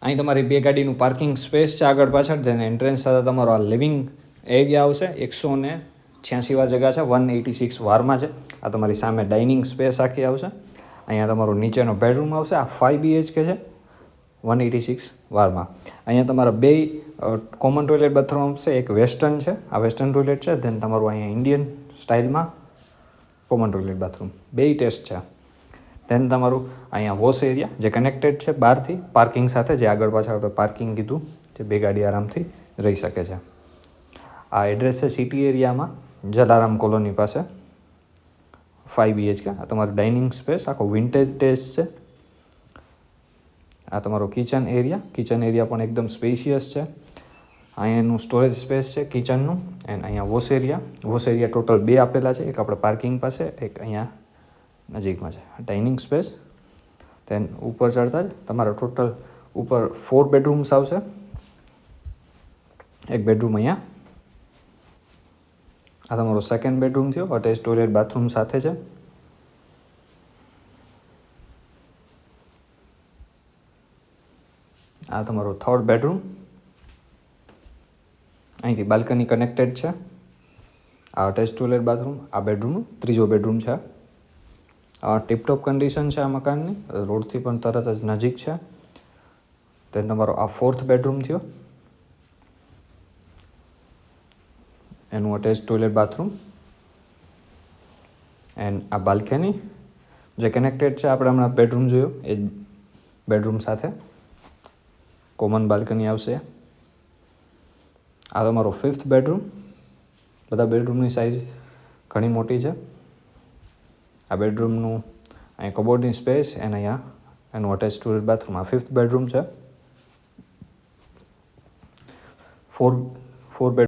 અહીં તમારી બે ગાડીનું પાર્કિંગ સ્પેસ છે આગળ પાછળ. જેને એન્ટ્રન્સ સાથે તમારો આ લિવિંગ એરિયા આવશે. 186 વાર જગ્યા છે, 186 વારમાં છે. આ તમારી સામે ડાઇનિંગ સ્પેસ આખી આવશે. અહીંયા તમારો નીચેનો બેડરૂમ આવશે. આ 5 BHK છે 186 વારમાં. અહીંયા તમારા બે કોમન ટોયલેટ બાથરૂમ આવશે. એક વેસ્ટર્ન છે, આ વેસ્ટર્ન ટોયલેટ છે. ધેન તમારું અહીંયા ઇન્ડિયન સ્ટાઇલમાં કોમન ટોયલેટ બાથરૂમ, બે ટેસ્ટ છે. ધેન તમારું અહીંયા વોશ એરિયા જે કનેક્ટેડ છે બહારથી પાર્કિંગ સાથે, જે આગળ પાછળ આપણે પાર્કિંગ કીધું, જે બે ગાડી આરામથી રહી શકે છે. આ એડ્રેસ છે સિટી એરિયામાં, જલારામ કોલોની પાસે, 5 BHK. આ તમારું ડાઇનિંગ સ્પેસ આખો વિન્ટેજ ટેસ્ટ છે. આ તમારો કિચન એરિયા પણ એકદમ સ્પેશિયસ છે. અહીંયાનું સ્ટોરેજ સ્પેસ છે કિચનનું. એન્ડ અહીંયા વોશ એરિયા ટોટલ બે આપેલા છે. એક આપણે પાર્કિંગ પાસે, એક અહીંયા નજીકમાં છે. Dining space. ધેન ઉપર ચડતા જ તમારા ટોટલ ઉપર 4 બેડરૂમ્સ આવશે. એક બેડરૂમ અહીંયા, આ તમારો સેકન્ડ બેડરૂમ થયો, અટેચ ટોયલેટ બાથરૂમ સાથે છે. આ તમારો થર્ડ બેડરૂમ, અહીંથી બાલ્કની કનેક્ટેડ છે. આ અટેચ ટોયલેટ બાથરૂમ, આ બેડરૂમનું ત્રીજો બેડરૂમ છે. ટીપટોપ કન્ડિશન છે આ મકાનની, રોડથી પણ તરત જ નજીક છે. તેમ તમારો આ ફોર્થ બેડરૂમ થયો, એનું અટેચ ટોયલેટ બાથરૂમ. એન્ડ આ બાલ્કની જે કનેક્ટેડ છે, આપણે હમણાં બેડરૂમ જોયો એ જ બેડરૂમ સાથે કોમન બાલ્કની આવશે. આ તમારો ફિફ્થ બેડરૂમ. બધા બેડરૂમની સાઇઝ ઘણી મોટી છે. આ બેડરૂમનું અહીં કબોર્ડની સ્પેસ અને અહીંયા એનું અટેચ ટોયલેટ બાથરૂમ. આ ફિફ્થ બેડરૂમ છે. Four bed